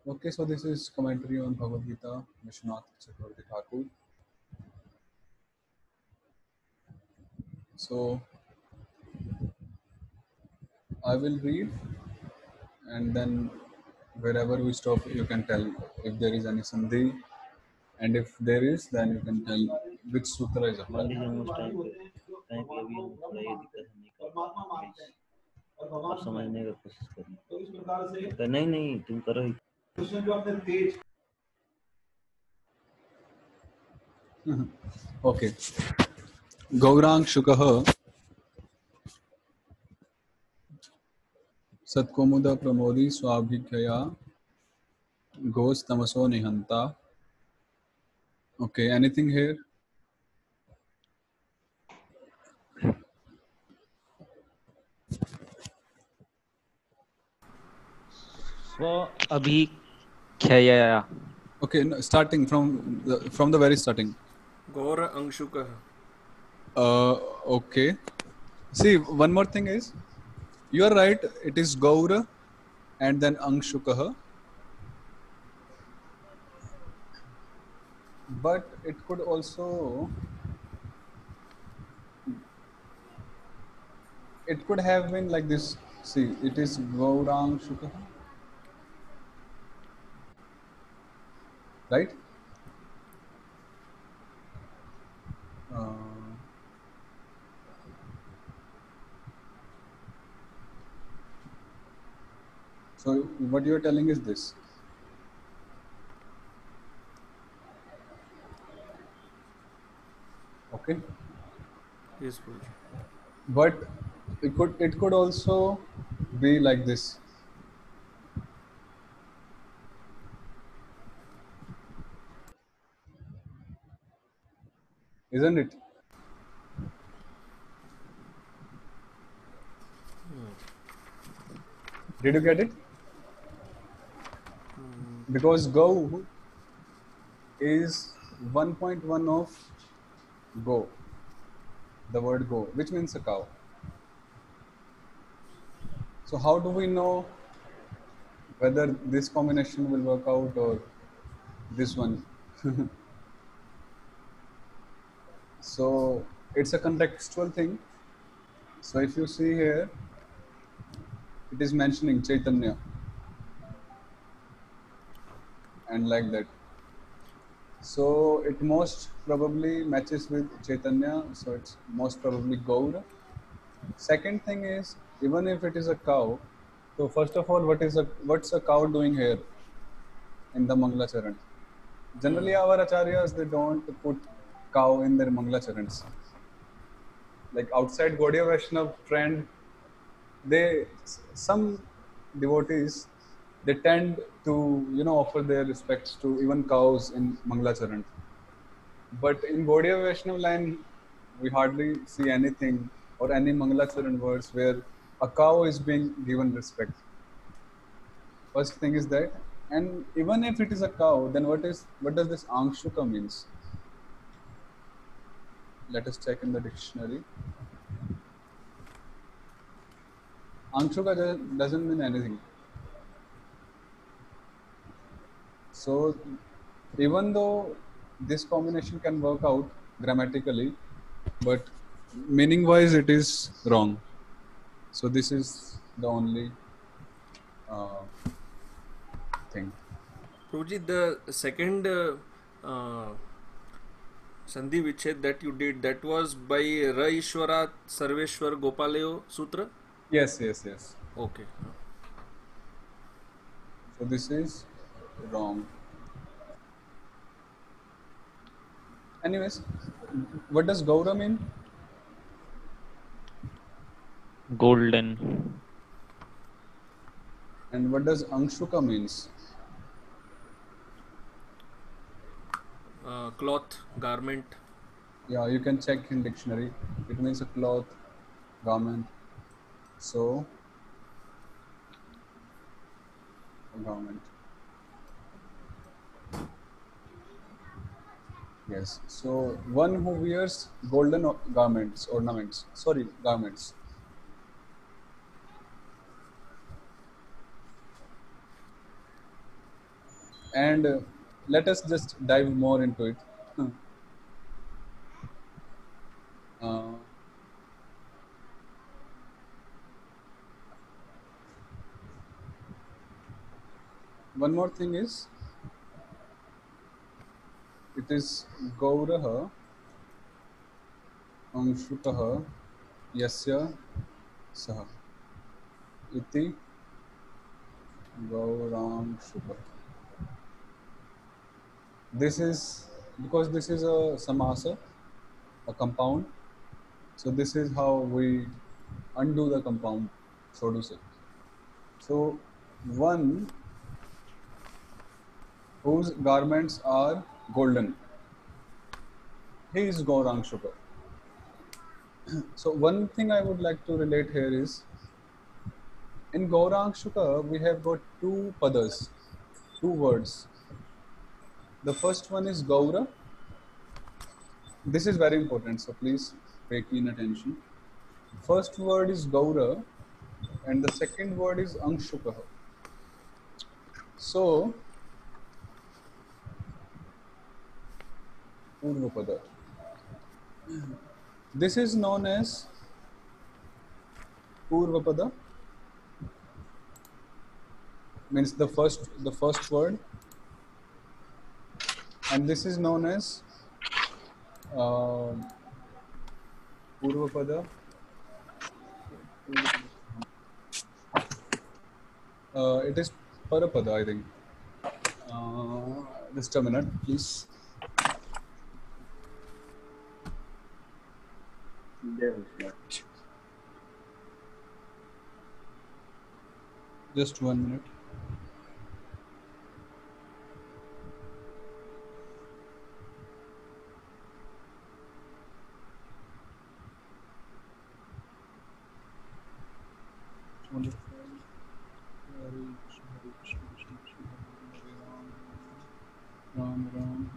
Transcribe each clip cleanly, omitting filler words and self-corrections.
Okay, so this is commentary on Bhagavad Gita, Vishwanath Chakravarti Thakur. So I will read, and then wherever we stop, you can tell if there is any sandhi, and if there is, then you can tell which sutra is मान applied. लीजिए हम उस time पे अभी हम थोड़ा ये दिक्कत है, नहीं कर पा रहे प्लीज आप समझने का कोशिश करिए। तो नहीं नहीं तुम करो ही। Okay. Gaurang Shukah Satkomuda Pramodi Swabhikhya Ghost Tamaso Nihanta. Okay, anything here? स्व अभिख्यया। Okay, no, starting from the very starting. Gaura Angshukah. Okay. See, one more thing is, you are right. It is Gaura and then Angshukah, but it could also, it could have been like this. See, it is Gaurang Shukah, right? Uh, so what you are telling is this. Okay, Yes, Guruji. but it could also be like this, isn't it? Did you get it? Because go is 1.1 of go, the word go, which means a cow. So how do we know whether this combination will work out or this one? So it's a contextual thing. So if you see here, it is mentioning Chaitanya and like that. So it most probably matches with Chaitanya. So it's most probably Gaura. Second thing is, even if it is a cow, so first of all, what's a cow doing here in the Mangala Charan? Generally, our acharyas, they don't put cow in their Mangala Charans. Like outside Gaudiya Vaishnav trend, some devotees, they tend to offer their respects to even cows in Mangala Charan. But in Gaudiya Vaishnav line, we hardly see anything or any Mangala Charan verse where a cow is being given respect. First thing is that, and even if it is a cow, then what does this Angshuka means? Let us check in the dictionary. Angshuka doesn't mean anything. So even though this combination can work out grammatically, but meaning wise it is wrong. So this is the only thing. Guruji, the second Sandhi Viched that you did, that was by Ra Ishwara Sarveshwar Gopalayo Sutra? Yes. Okay. So this is wrong. Anyways, what does Gaura mean? golden. And what does Angshuka means? Cloth, garment. Yeah, you can check in dictionary. It means a cloth, garment. So, a garment. Yes. So one who wears golden garments, ornaments. Sorry, garments. And let us just dive more into it. uh, One more thing is, it is Gaurah Anshukah Yasya Saha Iti Gaurangshuka. This is because this is a samasa, a compound. So this is how we undo the compound, so to say. So one whose garments are golden, he is Gaurangshuka. So one thing I would like to relate here is, in Gaurangshuka we have got two padas, two words. The first one is Gaura. This is very important, so please pay keen attention. First word is Gaura, and the second word is Angshuka. So, Purvapada. This is known as Purvapada, means the first word, and this is known as uh, Purvapada. It is Parapada, I think. Just a minute, please. Just 1 minute. Ram, Ram.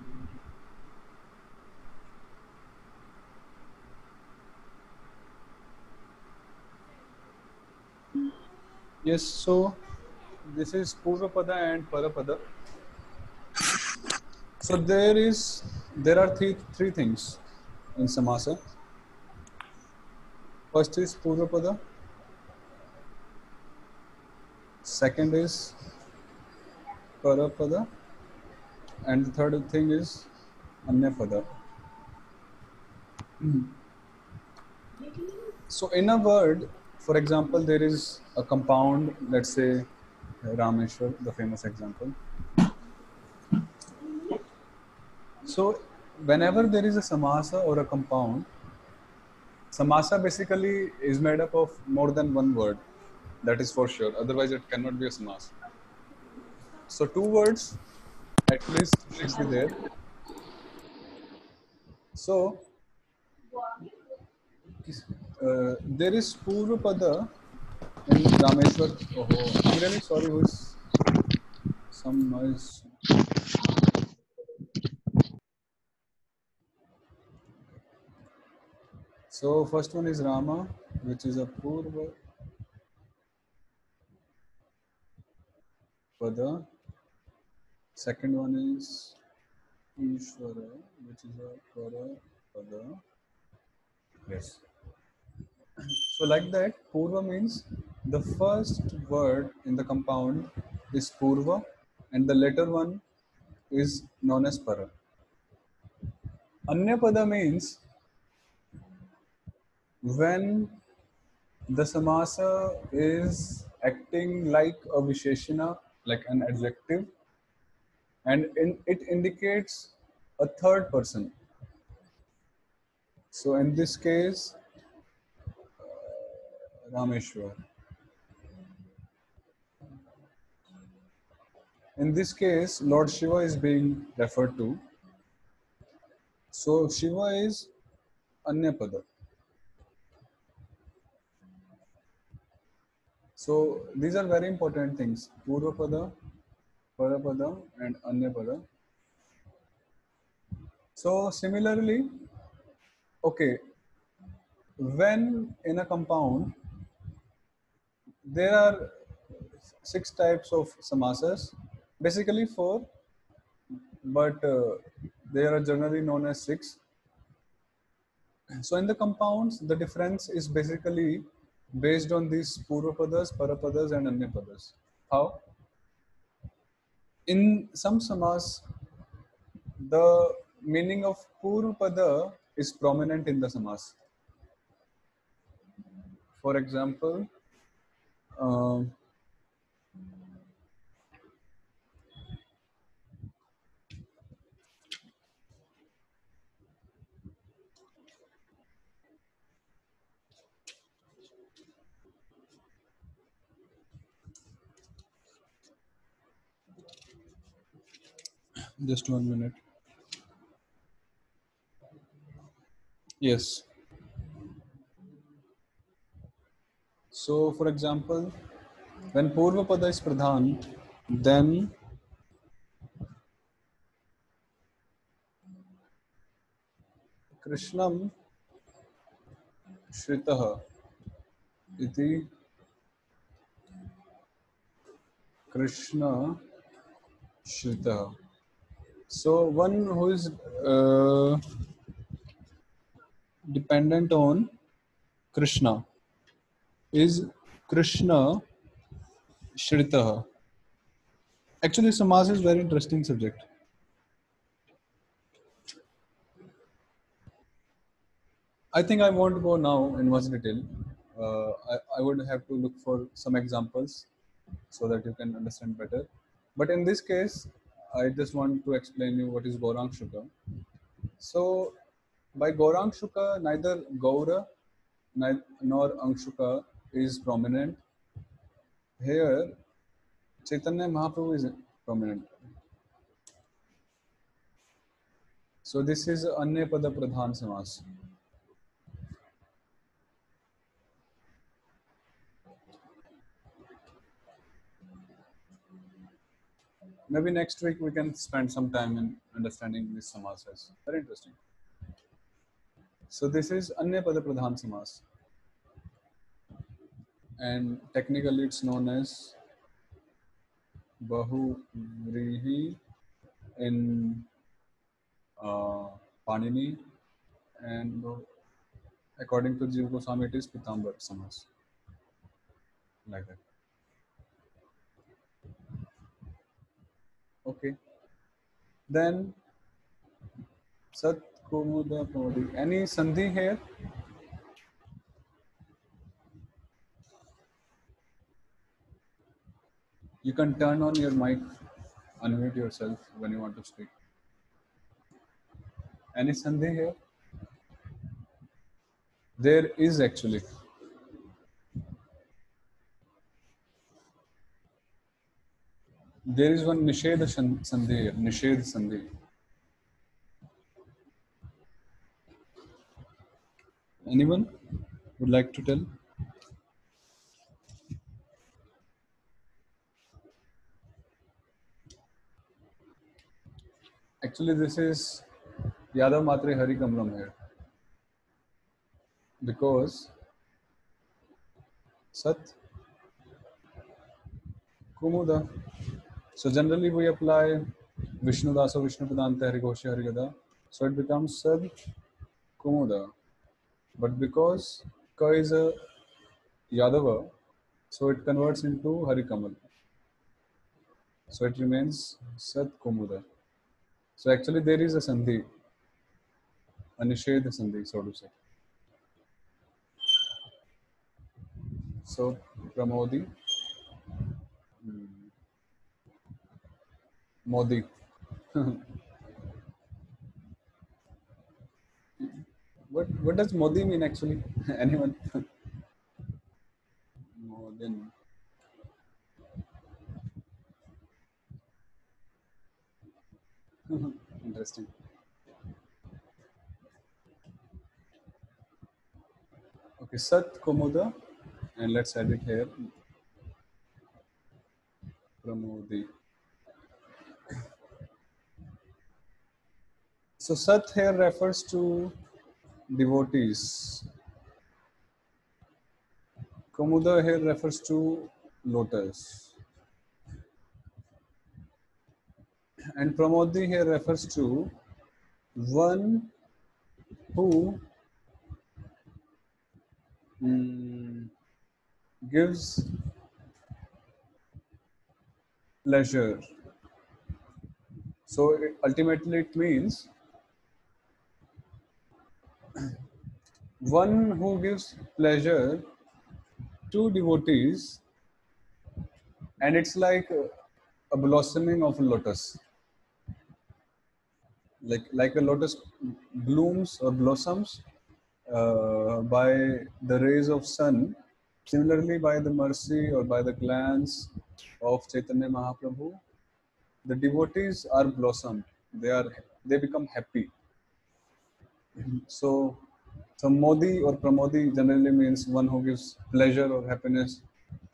Yes, so this is Purvapada and Parapada. So there are three things in samasa. First is Purvapada, second is Parapada, and the third thing is Anyapada. So in a word, for example, there is a compound, let's say Rameshwar, the famous example. So whenever there is a samasa or a compound, samasa basically is made up of more than one word. That is for sure. Otherwise, it cannot be a samasa. So two words at least should be there. So there is Purvapada in Rameshwar. Oh, I'm really sorry. Who is some noise? So first one is Rama, which is a Purva Pada. Second one is Ishvara, which is a Para Pada. Yes. So like that, Purva means the first word in the compound is Purva, and the later one is known as Para. Anyapada means when the samasa is acting like a visheshana, like an adjective, and it indicates a third person. So in this case, Rameshwar. In this case, Lord Shiva is being referred to. So Shiva is Anyapada. So these are very important things: Purvapada, Parapada, and Anyapada. So similarly, okay, when in a compound there are 6 types of samasas, basically 4. but they are generally known as 6. So in the compounds, the difference is basically based on these Purvapadas, Parapadas and Anyapadas. How? In some samas, the meaning of Purvapada is prominent in the samas. For example, um, just 1 minute. Yes. So, for example, when Purvapada is Pradhan, then Krishnam Shritah iti Krishna Shritah. So, one who is dependent on Krishna is Krishna Shritah. Actually, Samas is very interesting subject. I think I won't go now in much detail. I would have to look for some examples so that you can understand better. But in this case, I just want to explain you what is Gaurang Shuka. So, by Gaurang Shuka, neither Gaura nor Angshuka is prominent. Here, Chaitanya Mahaprabhu is prominent. So, this is Anya Pada Pradhan Samas. Maybe next week we can spend some time in understanding these samasas. Very interesting. So this is Anya Pada Pradhan Samas. And technically it's known as Bahu Vrihi in Panini, and according to Jiva Goswami it is Pitambar Samas. Like that. Okay. Then Sat Kumuda Pramodi. Any Sandhi here? You can turn on your mic, unmute yourself when you want to speak. Any Sandhi here? There is actually. There is one Nishedha Sandhi here. Nishedha Sandhi. Anyone would like to tell? Actually, this is Yadav Matre Hari Kamlam here. Because Sat Kumuda. So generally we apply Vishnu Dasa Vishnu Padanta Hari Gosha Hari Gada. So it becomes Sad Kumuda. But because Ka is a Yadava, so it converts into Hari Kamal. So it remains Sat Kumuda. So actually there is a Sandhi, a Nishedha Sandhi, so to say. So Pramodi, Modi. What does Modi mean actually? Anyone? Modin. Interesting. Okay, Sat Komoda, and let's add it here. Pramodi. So Sat here refers to devotees. Komoda here refers to lotus. And Pramodi here refers to one who gives pleasure. So ultimately it means one who gives pleasure to devotees, and it's like a blossoming of a lotus. Like a lotus blooms or blossoms by the rays of sun. Similarly, by the mercy or by the glance of Chaitanya Mahaprabhu, the devotees are blossomed. They become happy. So, so Modi or Pramodi generally means one who gives pleasure or happiness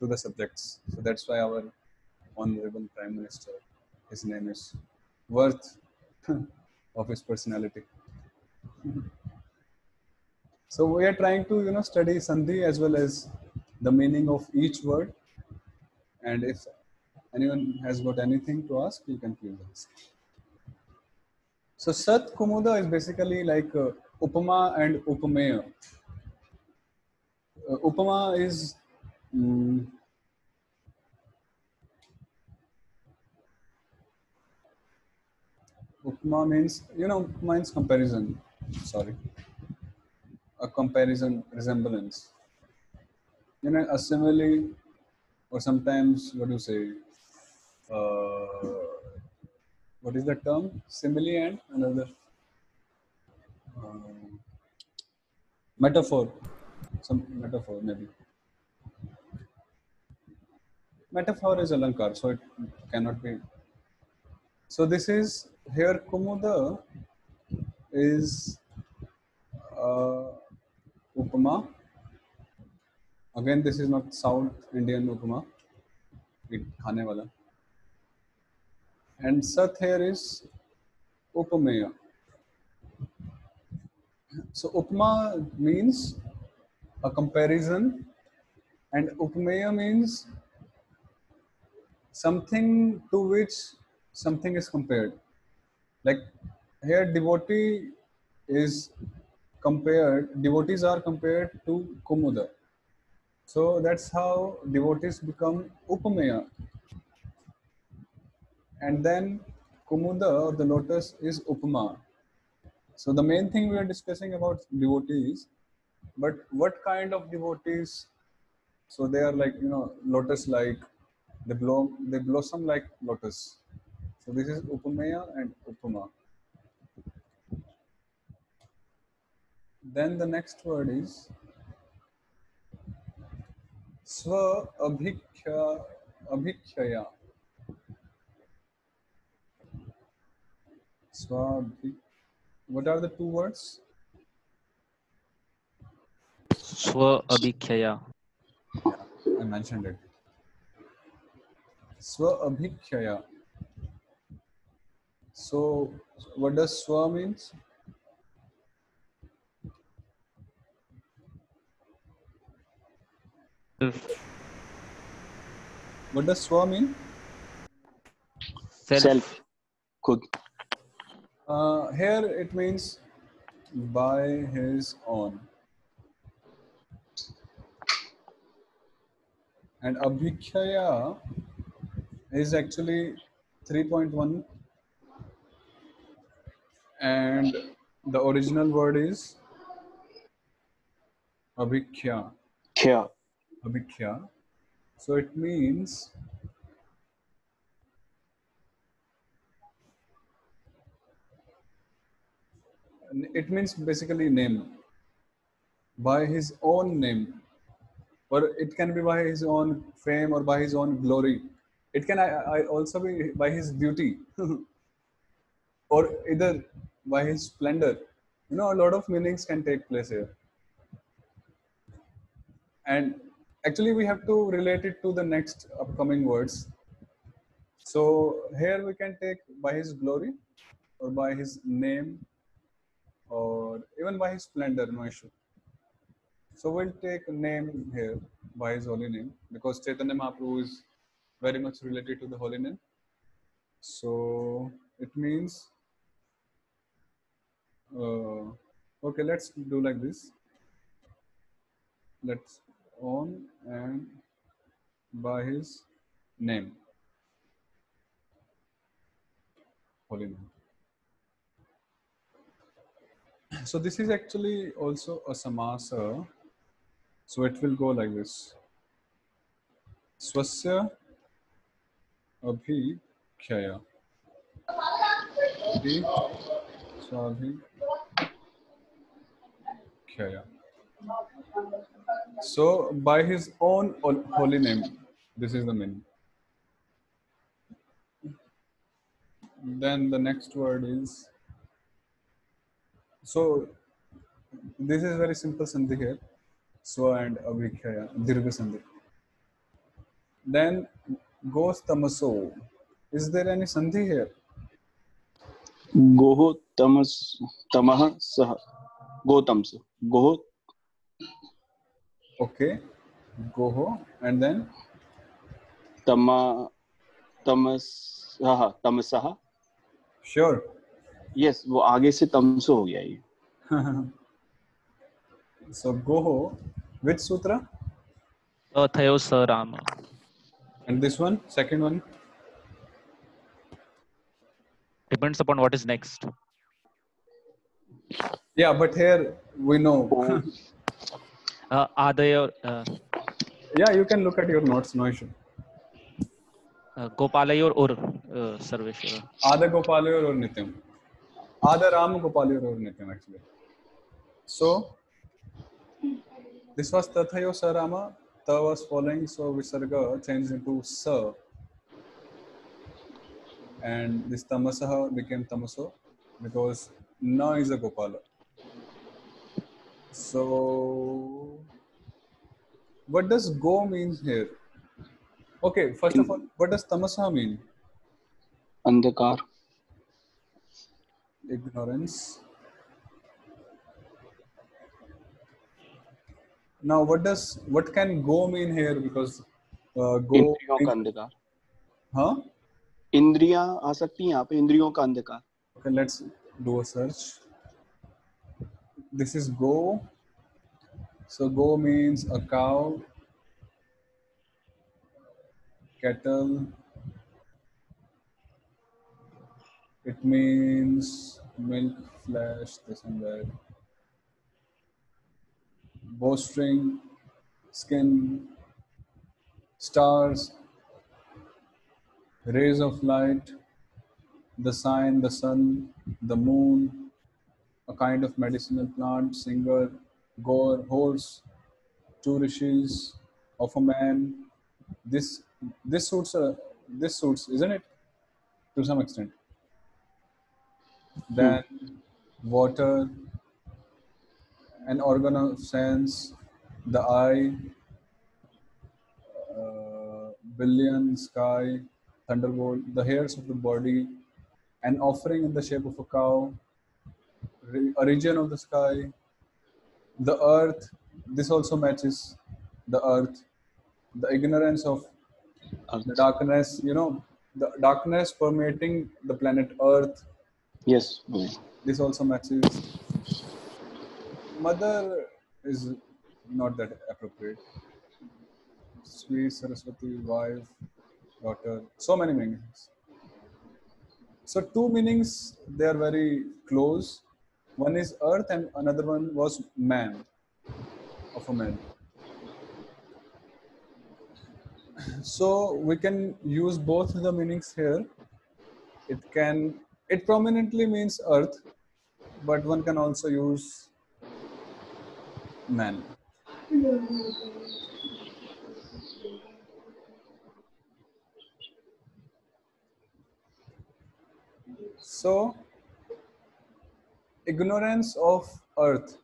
to the subjects. So that's why our honorable Prime Minister, his name is worth of his personality. So we are trying to study Sandhi as well as the meaning of each word. And if anyone has got anything to ask, you can please ask. So Sat Kumuda is basically like Upama and Upameya. Upama is Upama means means comparison. Sorry, a comparison, resemblance. A simile, or sometimes what do you say? What is the term? Simile and another metaphor. Some metaphor maybe. Metaphor is Alankar, so it cannot be. So this is here Kumuda is Upama. Again, this is not South Indian Upama. It khane wala. And Sat here is Upameya. So Upama means a comparison, and Upameya means something to which something is compared. Like here, devotees are compared to Kumuda. So that's how devotees become Upameya. And then Kumuda or the lotus is Upama. So the main thing we are discussing about devotees, but what kind of devotees? So they are like lotus like, they blossom like lotus. So this is Upameya and Upama. Then the next word is Swa Abhikhya. What are the two words? Swa Abhikhya. I mentioned it. Swa Abhikhya. So what does Swa means? What does Swa mean? Self. Khud. Here it means by his own. And Abhikhya is actually 3.1, and the original word is Abhikhya. Khya. Abhikhya. So it means basically name, by his own name, or it can be by his own fame or by his own glory. It can I also be by his beauty, or either by his splendor. A lot of meanings can take place here. And actually, we have to relate it to the next upcoming words. So here we can take by his glory, or by his name, or even by his splendor, no issue. So we'll take a name here by his holy name, because Chaitanya Mahaprabhu is very much related to the holy name. So it means, okay, let's do like this. Let's on and by his name, holy name. So this is actually also a samasa. So it will go like this. Swasya abhikhya. Abhi swabhikhya. So by his own holy name, this is the meaning. Then the next word is, so this is very simple sandhi here. Swa and abhikhya, dirgha sandhi. Then goes tamaso. Is there any sandhi here? गोः तमस् तमः सः गोतम्स गोः Okay. Goho and then तम तमसः तमसः sure. Yes वो आगे से तमसो हो गया ये So goho, which sutra? Tathayo sa Rama. And this one, second one. Depends upon what is next. Yeah, but here we know. Adayo Yeah, you can look at your notes, no issue. Gopalayor or Sarveshwara. Ada Gopalayor or Nityam. Ada Ram Gopalayor or Nityam actually. So this was Tathayo Sarama. Ta was following, so Visarga changed into Sa. And this Tamasaha became Tamaso because Na is a Gopala. So what does Go mean here? Okay, first of all, what does Tamasaha mean? अंधकार Ignorance. Now, what can Go mean here? Because Go. इंद्रियों का अंधकार Huh? इंद्रियां आ सकती हैं यहाँ पे इंद्रियों का अंधकार Okay, let's do a search. This is Go. So Go means a cow, cattle. It means milk, flesh, this and that. Bowstring, skin, stars, rays of light, the sign, the sun, the moon, a kind of medicinal plant, singer, gore, horse, two rishis, of a man. This this suits, isn't it? To some extent. Then water, an organ of sense, the eye, billion, sky, thunderbolt, the hairs of the body, an offering in the shape of a cow, a region of the sky, the earth. This also matches the earth, the ignorance of the darkness, the darkness permeating the planet Earth. Yes This also matches. Mother is not that appropriate. Sweet Saraswati, wife, daughter, so many meanings. So two meanings, they are very close. One is earth and another one was man, of a man. So we can use both the meanings here. It prominently means earth, but one can also use man. So ignorance of earth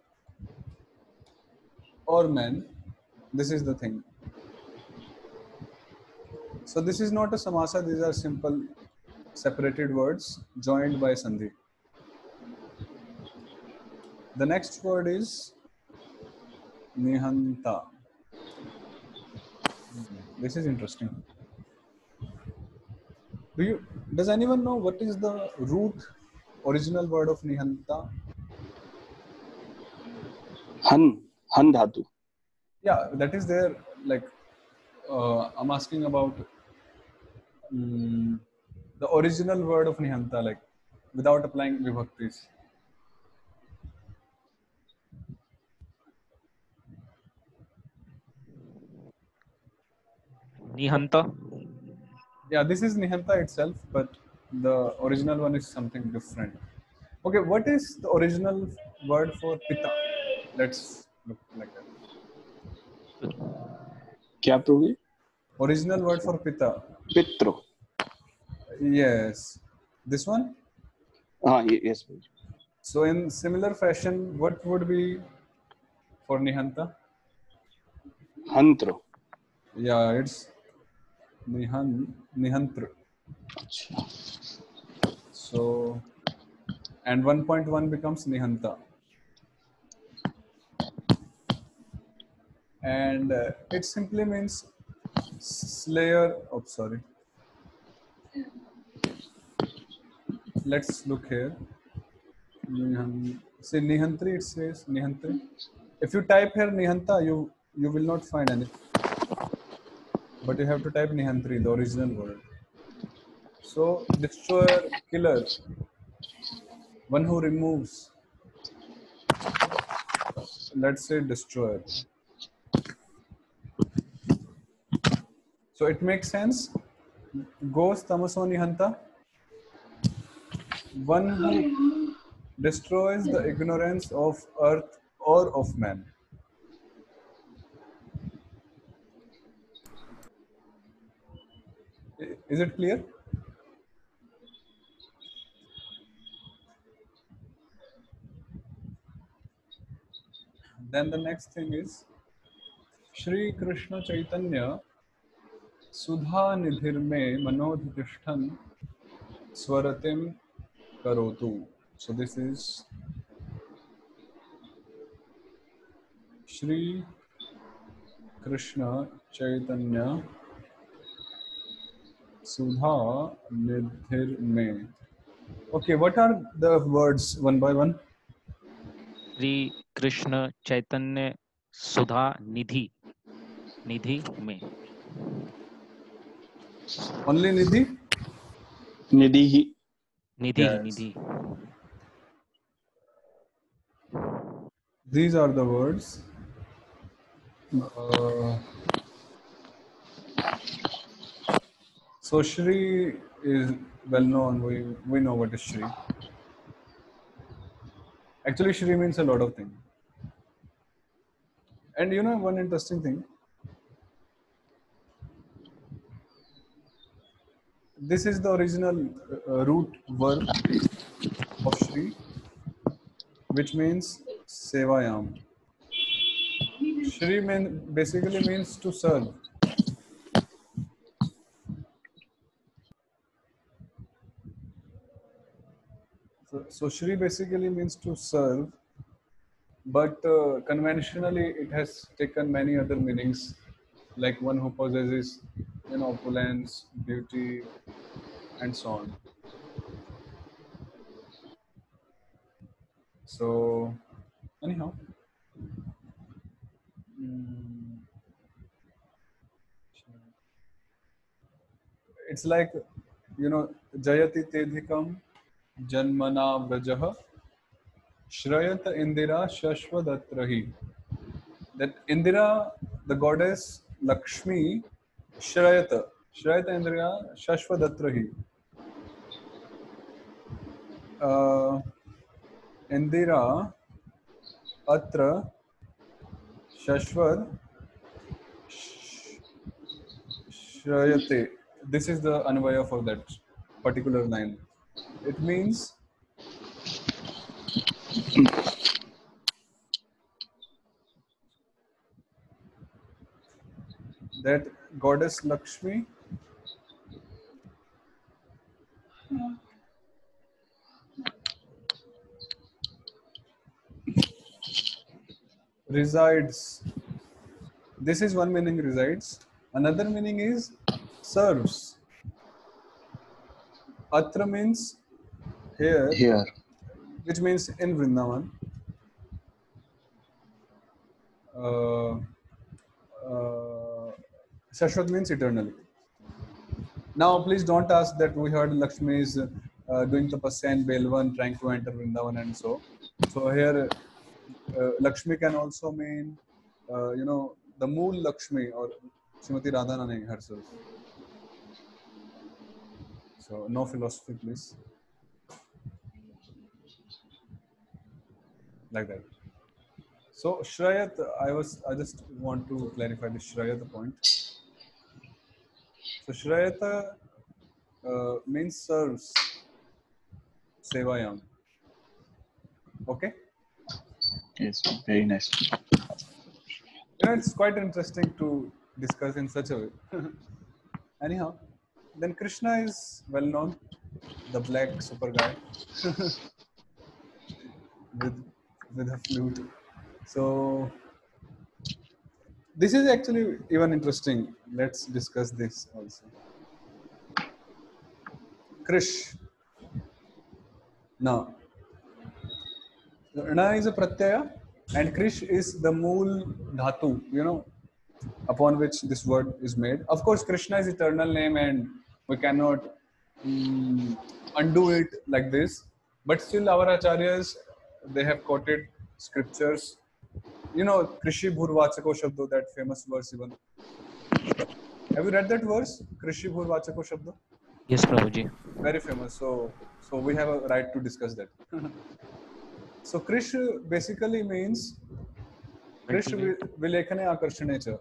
or man, this is the thing. So this is not a samasa, these are simple separated words joined by sandhi. The next word is nihanta. This is interesting. Does anyone know what is the root original word of Nihanta? Han dhatu. Yeah, that is there. Like, I'm asking about the original word of Nihanta, like without applying vibhaktis. Nihanta. Yeah, this is Nihanta itself, but the original one is something different. Okay, what is the original word for Pita? Let's look like that. क्या प्रभु? Original word for Pita. पितृ. Yes. This one? हाँ, yes. So in similar fashion, what would be for Nihanta? हंत्र. Yeah, it's Nihantr. So, and 1.1 becomes Nihanta. And it simply means slayer. Oh, sorry. Let's look here. See Nihantri, it says Nihantri. If you type here Nihanta, you will not find anything. But you have to type Nihantri, the original word. So destroyer, killer, one who removes. Let's say destroyer. So it makes sense. Ghost tamaso nihanta, one who destroys the ignorance of earth or of man. Is it clear? Then the next thing is Shri Krishna Chaitanya Sudha Nidhir me manodhitishtan swaratim karotu. So this is Shri Krishna Chaitanya Sudha Nidhir me. Okay, what are the words one by one? Sri Krishna Chaitanya Sudha Nidhi. Nidhi में. Only Nidhi? Nidhi he. Nidhi. Yes. Nidhi. These are the words. So Shri is well known. We know what is Shri. Actually, Shri means a lot of things. And you know one interesting thing. This is the original root verb of Shri, which means Sevayam. Shri basically means to serve. So Shri basically means to serve, but conventionally it has taken many other meanings, like one who possesses, opulence, beauty, and so on. So anyhow, it's like, Jayati Tedhikam Janmana Vrajah Shrayat Indira Shashvadatrahi. That Indira, the goddess Lakshmi, Shrayata Indira Shashvadatrahi. Indira Atra Shashvad Shrayate. This is the anvaya for that particular line. It means that goddess Lakshmi resides. This is one meaning, resides. Another meaning is serves Atra means here, Here. which means in Vrindavan. Shashwat means eternally. Now, please don't ask that we heard Lakshmi is doing tapasya in Belwan, trying to enter Vrindavan and so. So here, Lakshmi can also mean, the Mool Lakshmi or Srimati Radharani herself. So no philosophy, please. Like that. So Shrayat, I just want to clarify the Shrayat point. So Shrayata means serves, Sevayam. Okay? Yes, very nice. It's quite interesting to discuss in such a way. Anyhow, then Krishna is well known, the black super guy with a flute. So this is actually even interesting. Let's discuss this also. Krish. Now, Na is a pratyaya and Krish is the mool dhatu, upon which this word is made. Of course, Krishna is eternal name and we cannot undo it like this. But still our acharyas, they have quoted scriptures. Krishi Bhurvachako Shabdo, that famous verse even. Have you read that verse? Krishi Bhurvachako Shabdo? Yes, Prabhuji. Very famous. So we have a right to discuss that. So Krish basically means Krish Vilekhane Akarshane cha.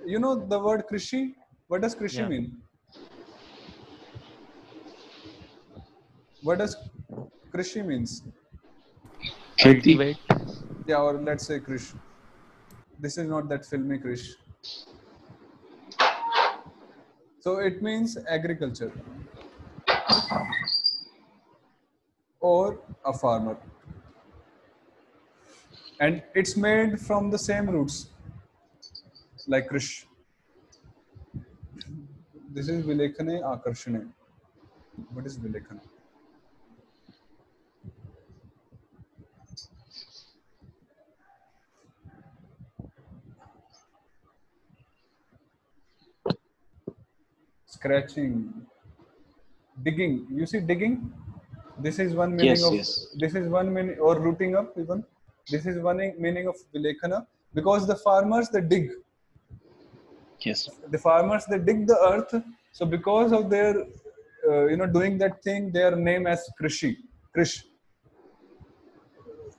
You know the word Krishi? What does Krishi Yeah. mean? What does Krishi means? Kheti. Cultivate. Yeah, or let's say Krish. This is not that filmy Krish. So it means agriculture or a farmer. And it's made from the same roots like Krish. This is Vilekhane Akarshane. What is Vilekhane? Scratching, digging. You see digging? This is one meaning Yes, of yes. this is one meaning, or rooting up even. This is one meaning of Vilekhana, because the farmers they dig. Yes. The farmers they dig the earth. So because of their doing that thing, they are named as Krish.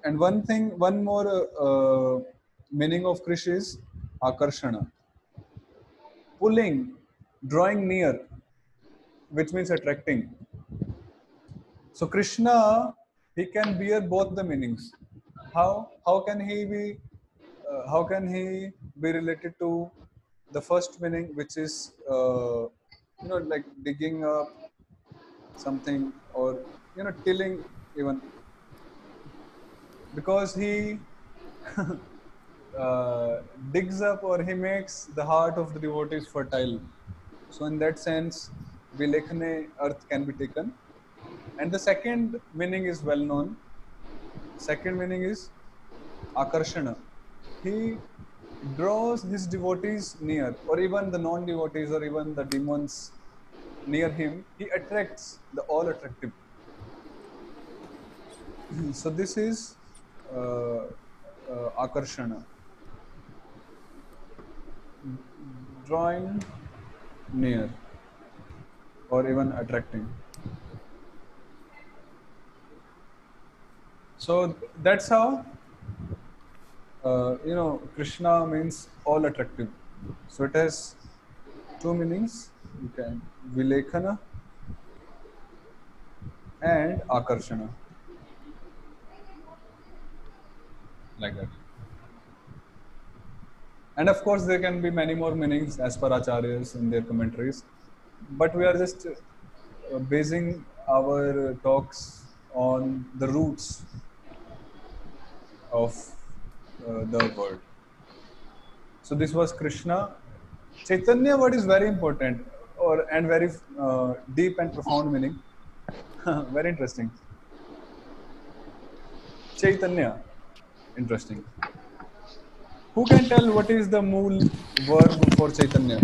And one more meaning of Krish is Akarshana, pulling, drawing near, which means attracting. So Krishna, he can bear both the meanings. How can he be related to the first meaning, which is like digging up something, or tilling even, because he digs up, or he makes the heart of the devotees fertile. So in that sense, Vilekhane, earth can be taken. And the second meaning is well known. Second meaning is Akarshana. He draws his devotees near, or even the non-devotees, or even the demons near him. He attracts the all attractive. So this is Akarshana. Drawing near, or even attracting. So that's how Krishna means all attractive. So it has two meanings. You can Vilekhana and Akarshana, like that. And of course, there can be many more meanings as per acharyas in their commentaries. But we are just basing our talks on the roots of the word. So this was Krishna. Chaitanya word is very important, and very deep and profound meaning. Very interesting. Chaitanya. Interesting. Who can tell what is the mool verb for Chaitanya?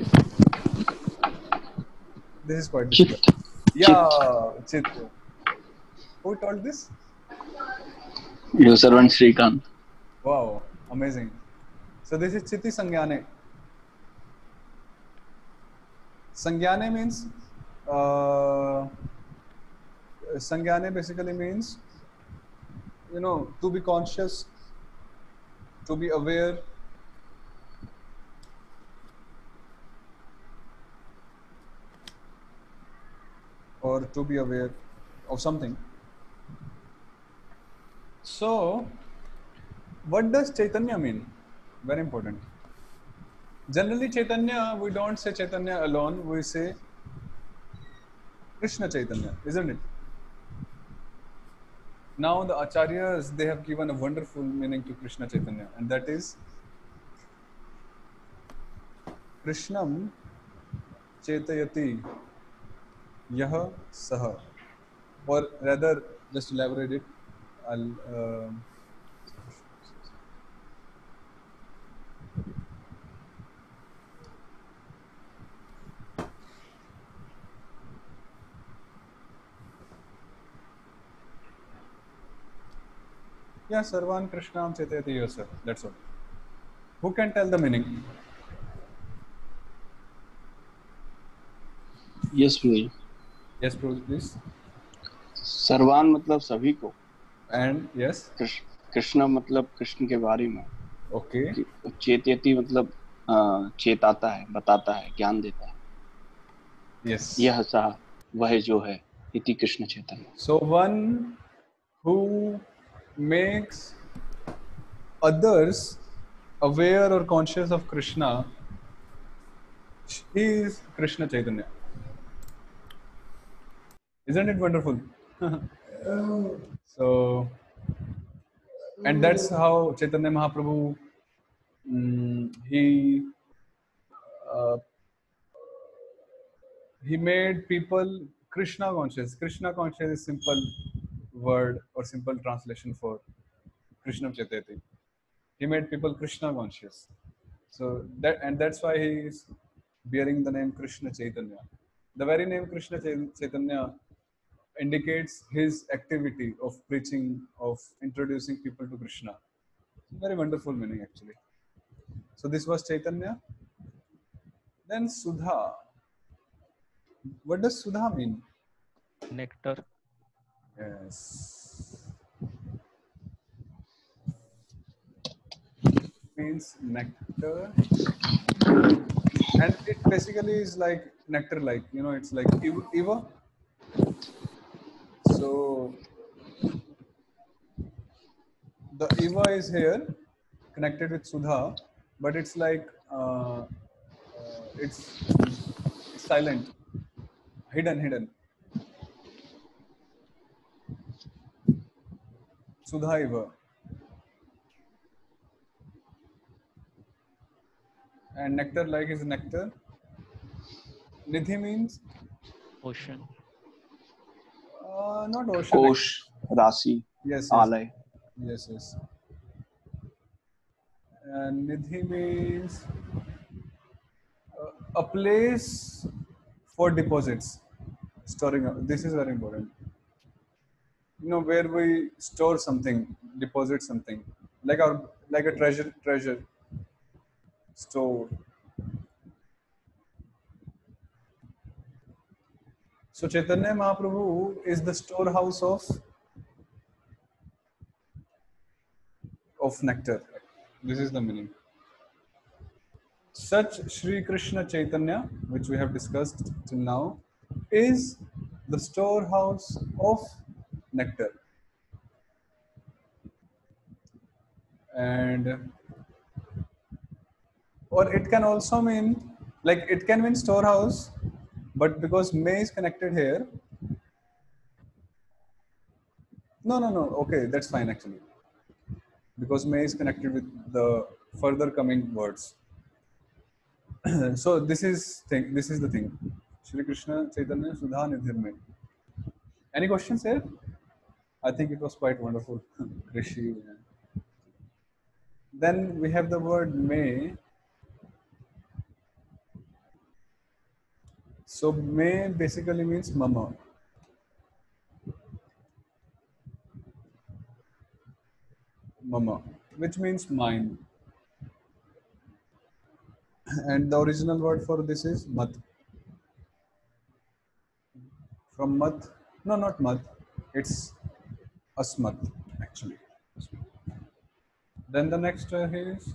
This is quite चित difficult. चित Yeah, Chit. Who told this? your servant Srikant. Wow, amazing. So this is Chiti Sangyane. Sangyane means Sangyane basically means, you know, to be conscious, to be aware. Or to be aware of something. So, what does Chaitanya mean? Very important. Generally, Chaitanya, we don't say Chaitanya alone, we say Krishna Chaitanya, isn't it? Now, the Acharyas, they have given a wonderful meaning to Krishna Chaitanya, and that is Krishnam Chaitayati Yaha Saha. Or rather, just elaborate it. I'll. Yeah, Sarvan Krishnam Chaitayati Yaha Saha. That's all. Who can tell the meaning? Yes Prabhu. Yes, please. सर्वान मतलब सभी को. And yes. Krishna मतलब कृष्ण के बारे में. Okay. चेतयति मतलब चेताता है, बताता है, ज्ञान देता है. Yes. यह सा वह जो है इति Krishna Chaitanya. So one who makes others aware or conscious of Krishna, he is Krishna Chaitanya. Isn't it wonderful? So, and that's how Chaitanya Mahaprabhu, uh, he made people Krishna conscious. Krishna conscious is simple word or simple translation for Krishna Chaitanya. He made people Krishna conscious. So that's why he is bearing the name Krishna Chaitanya. The very name Krishna Chaitanya indicates his activity of preaching, of introducing people to Krishna. Very wonderful meaning actually. So this was Chaitanya. Then Sudha. What does Sudha mean? Nectar. Yes. Means nectar. And it basically is like nectar like, you know, it's like Eva. So the Eva is here connected with Sudha, but it's like it's silent, hidden. Sudha Eva. And nectar like is nectar. Nidhi means Ocean. not ocean. कोश, राशि, Yes. आलय. Yes. And Nidhi means a place for deposits, storing. This is very important. You know, where we store something, deposit something, like a treasure store. So Chaitanya Mahaprabhu is the storehouse of nectar. This is the meaning. Such Sri Krishna Chaitanya, which we have discussed till now, is the storehouse of nectar. And or it can also mean, like it can mean storehouse, but because May is connected here, no, okay, that's fine actually, because May is connected with the further coming words. So this is the thing. Shri Krishna Chaitanya Sudha Nidhir May. Any questions here? I think it was quite wonderful. Rishi. Then we have the word may. So may basically means mama. Mama, which means mine. And the original word for this is mat. From mat, no, not mat, it's asmat actually. Then the next is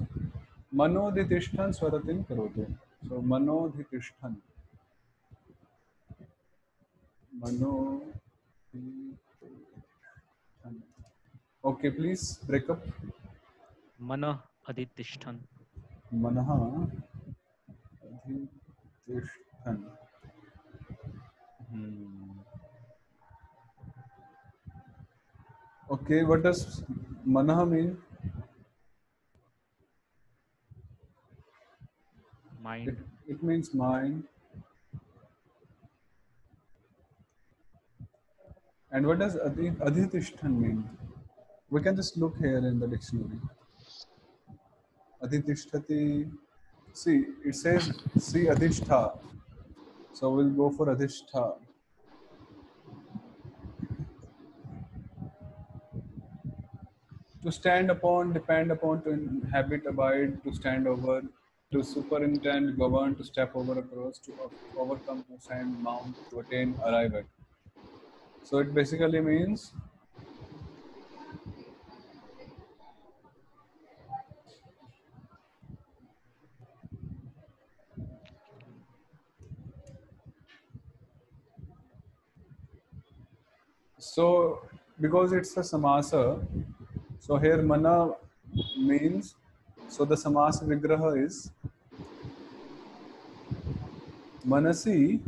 manodhitishtan swaratin karotu. So manodhitishtan. Manodhitishtan. Okay, please break up. Manah aditishtan. Manaha adhitishtan. Okay, what does manaha mean? It, Mind. it means mind. And what does adhitishtan mean? We can just look here in the dictionary. Adhitishtati. See, it says see adhishtha. So we'll go for adhishtha. To stand upon, depend upon, to inhabit, abide, to stand over, to superintend, govern, to step over, across, to overcome, to ascend, mount, to attain, arrive at. So it basically means so because it's a samasa. So here mana means so the samasa vigraha is manasi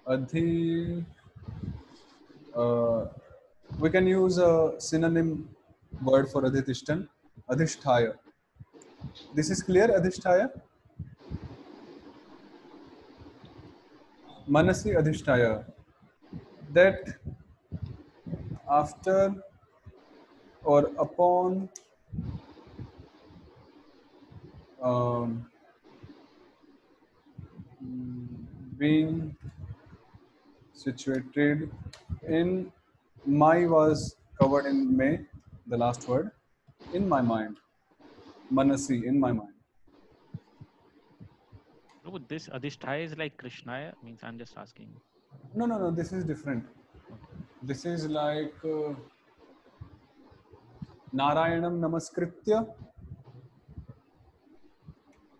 adhi. We can use a synonym word for adhitishtan, adhisthaya. This is clear, adhisthaya? Manasi adhisthaya. That after or upon um, being situated in my was covered in may, the last word, in my mind. Manasi, in my mind. No, this adhisthaya is like Krishnaya. Means I'm just asking. No, this is different. This is like Narayanam Namaskritya.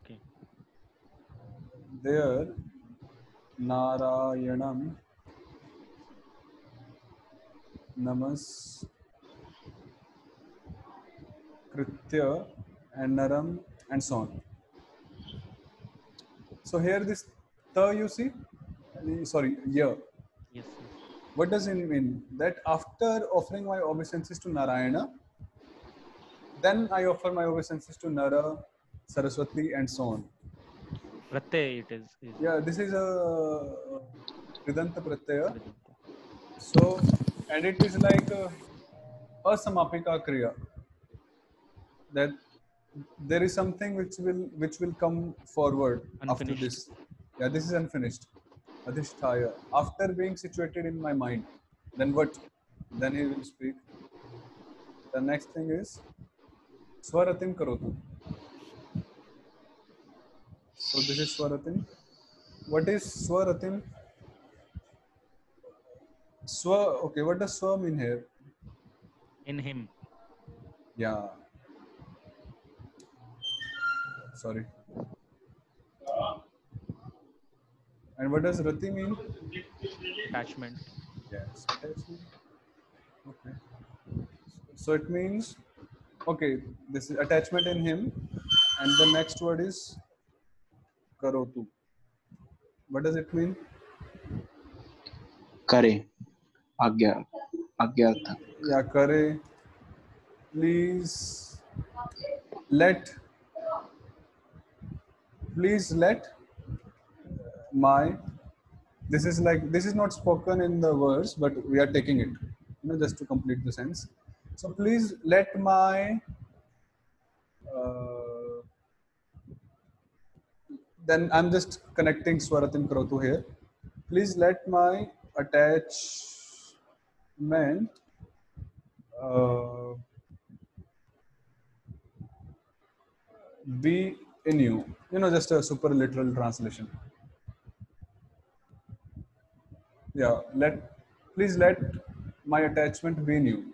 Okay. There, Narayanam Namaskritya and Naram and so on. So here this ta you see, sorry, ya. Yes. What does it mean? That after offering my obeisances to Narayana, then I offer my obeisances to Nara, Saraswati and so on. Pratyay it is. Yeah, this is a Kridanta Pratyaya. So, and it is like a samapika kriya, that there is something which will come forward after Unfinished. this. Yeah, this is unfinished. Adhisthaya. After being situated in my mind, then what? Then he will speak. The next thing is Swaratim Karotu. So this is Swaratim. What is Swaratim? Swa. Okay, what does Swa mean here? In him. Yeah. Sorry. And what does Rati mean? Attachment. Yes, attachment. Okay. So it means, okay, this is attachment in him, and the next word is karotu. What does it mean? करे आज्ञा आज्ञार्थ Yeah, kare. Please let my This is like, this is not spoken in the verse, but we are taking it, just to complete the sense. So please let my then I'm just connecting Swarat and Krotu here. Please let my attachment uh, be in you. Just a super literal translation. Yeah, please let my attachment be in you.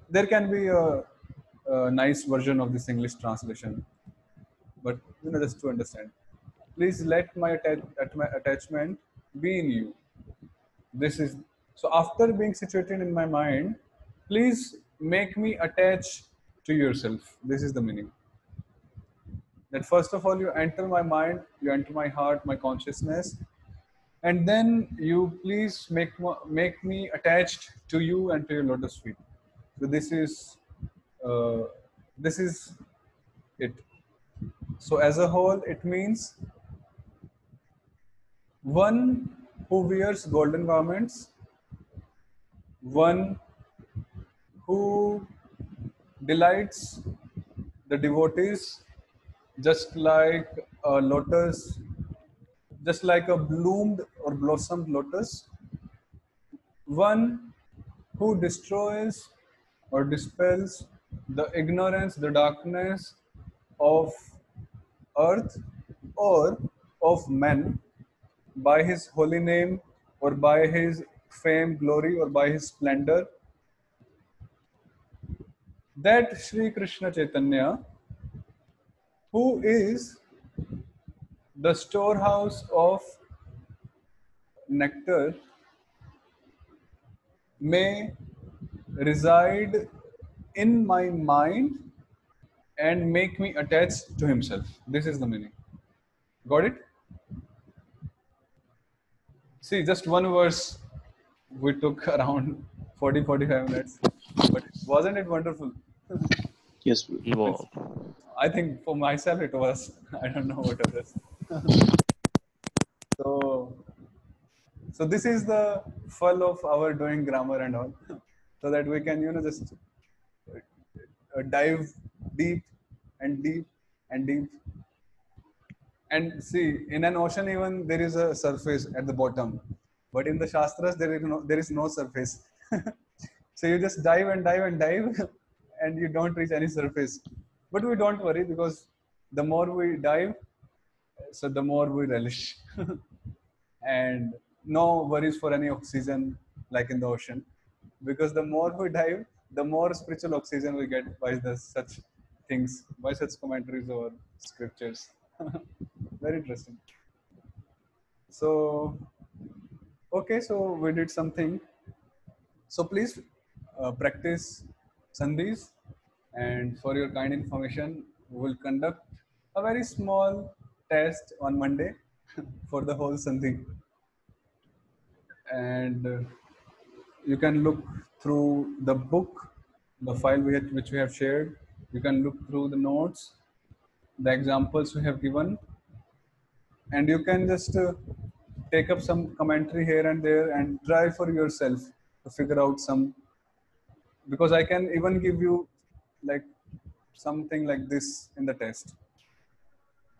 There can be a nice version of this English translation, but just to understand. Please let my attachment be in you. This is so. After being situated in my mind, please make me attach to yourself. This is the meaning. That first of all, you enter my mind, you enter my heart, my consciousness, and then you please make me attached to you and to your lotus feet. So uh, this is it. So as a whole, it means one who wears golden garments, one who delights the devotees, just like a lotus, just like a bloomed or blossomed lotus, one who destroys or dispels the ignorance, the darkness of earth or of men by his holy name or by his fame, glory, or by his splendor. That Sri Krishna Chaitanya, who is the storehouse of nectar, may reside in my mind and make me attached to himself. This is the meaning. Got it? See, just one verse, we took around 40-45 minutes. But wasn't it wonderful? Yes, Guru. Evolve. I think for myself it was. I don't know what others. So this is the full of our doing grammar and all, so that we can just dive deep and deep and deep. And see, in an ocean even there is a surface at the bottom, but in the Shastras there is no surface. So you just dive and dive and dive, and you don't reach any surface. But we don't worry, because the more we dive, so the more we relish. And no worries for any oxygen like in the ocean, because the more we dive, the more spiritual oxygen we get by such things, by such commentaries or scriptures. Very interesting. So okay, so we did something. So please practice sandhis, and for your kind information, we will conduct a very small test on Monday for the whole sandhi. And you can look through the book, the file which we have shared. You can look through the notes, the examples we have given, and you can just take up some commentary here and there and try for yourself to figure out some, because I can even give you like something like this in the test.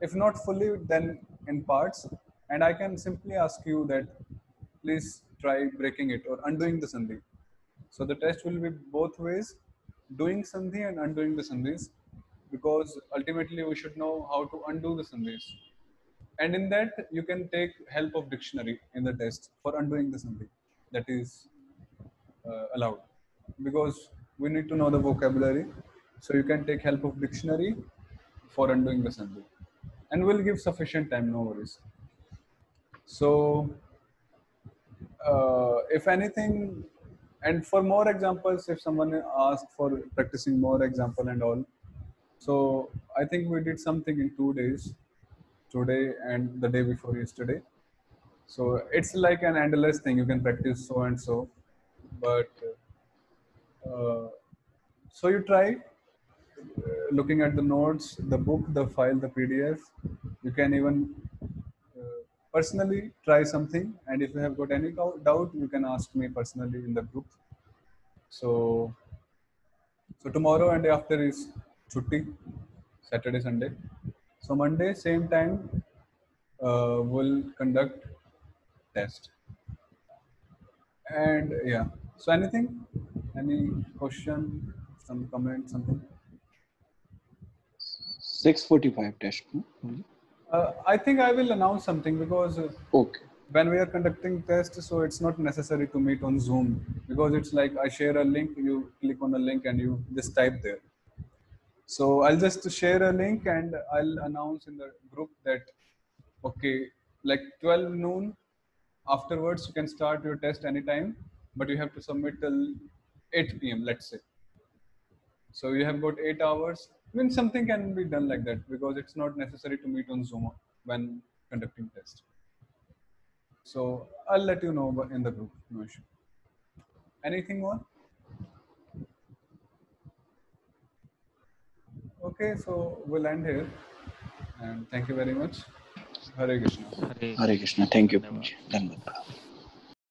If not fully, then in parts, and I can simply ask you that please try breaking it or undoing the sandhi. So the test will be both ways, doing sandhi and undoing the sandhis, because ultimately we should know how to undo the sandhis. And in that, you can take help of dictionary in the test for undoing the sandhi. That is allowed, because we need to know the vocabulary. So you can take help of dictionary for undoing the sandhi, and we'll give sufficient time, no worries. So if anything, and for more examples, if someone asked for practicing more example and all, so I think we did something in 2 days, today and the day before yesterday. So it's like an endless thing. You can practice so and so, but so you try looking at the notes, the book, the file, the PDF. You can even personally try something, and if you have got any doubt, you can ask me personally in the group. So tomorrow and day after is chutti, Saturday, Sunday. So Monday same time we'll conduct test. And yeah, so any question, some comment, something? 6:45 test. Hmm? I think I will announce something, because Okay. when we are conducting tests, so it's not necessary to meet on Zoom, because it's like I share a link, you click on the link and you just type there. So I'll just share a link and I'll announce in the group that, okay, like 12 noon afterwards, you can start your test anytime, but you have to submit till 8 p.m., let's say. So you have got 8 hours. I mean, something can be done like that, because it's not necessary to meet on Zoom when conducting test. So I'll let you know in the group. No issue. Anything more? Okay, so we'll end here. And thank you very much. Hare Krishna. Hare Hare Krishna. Thank you, Dhanyavad. Prabhuji. Dhanwad.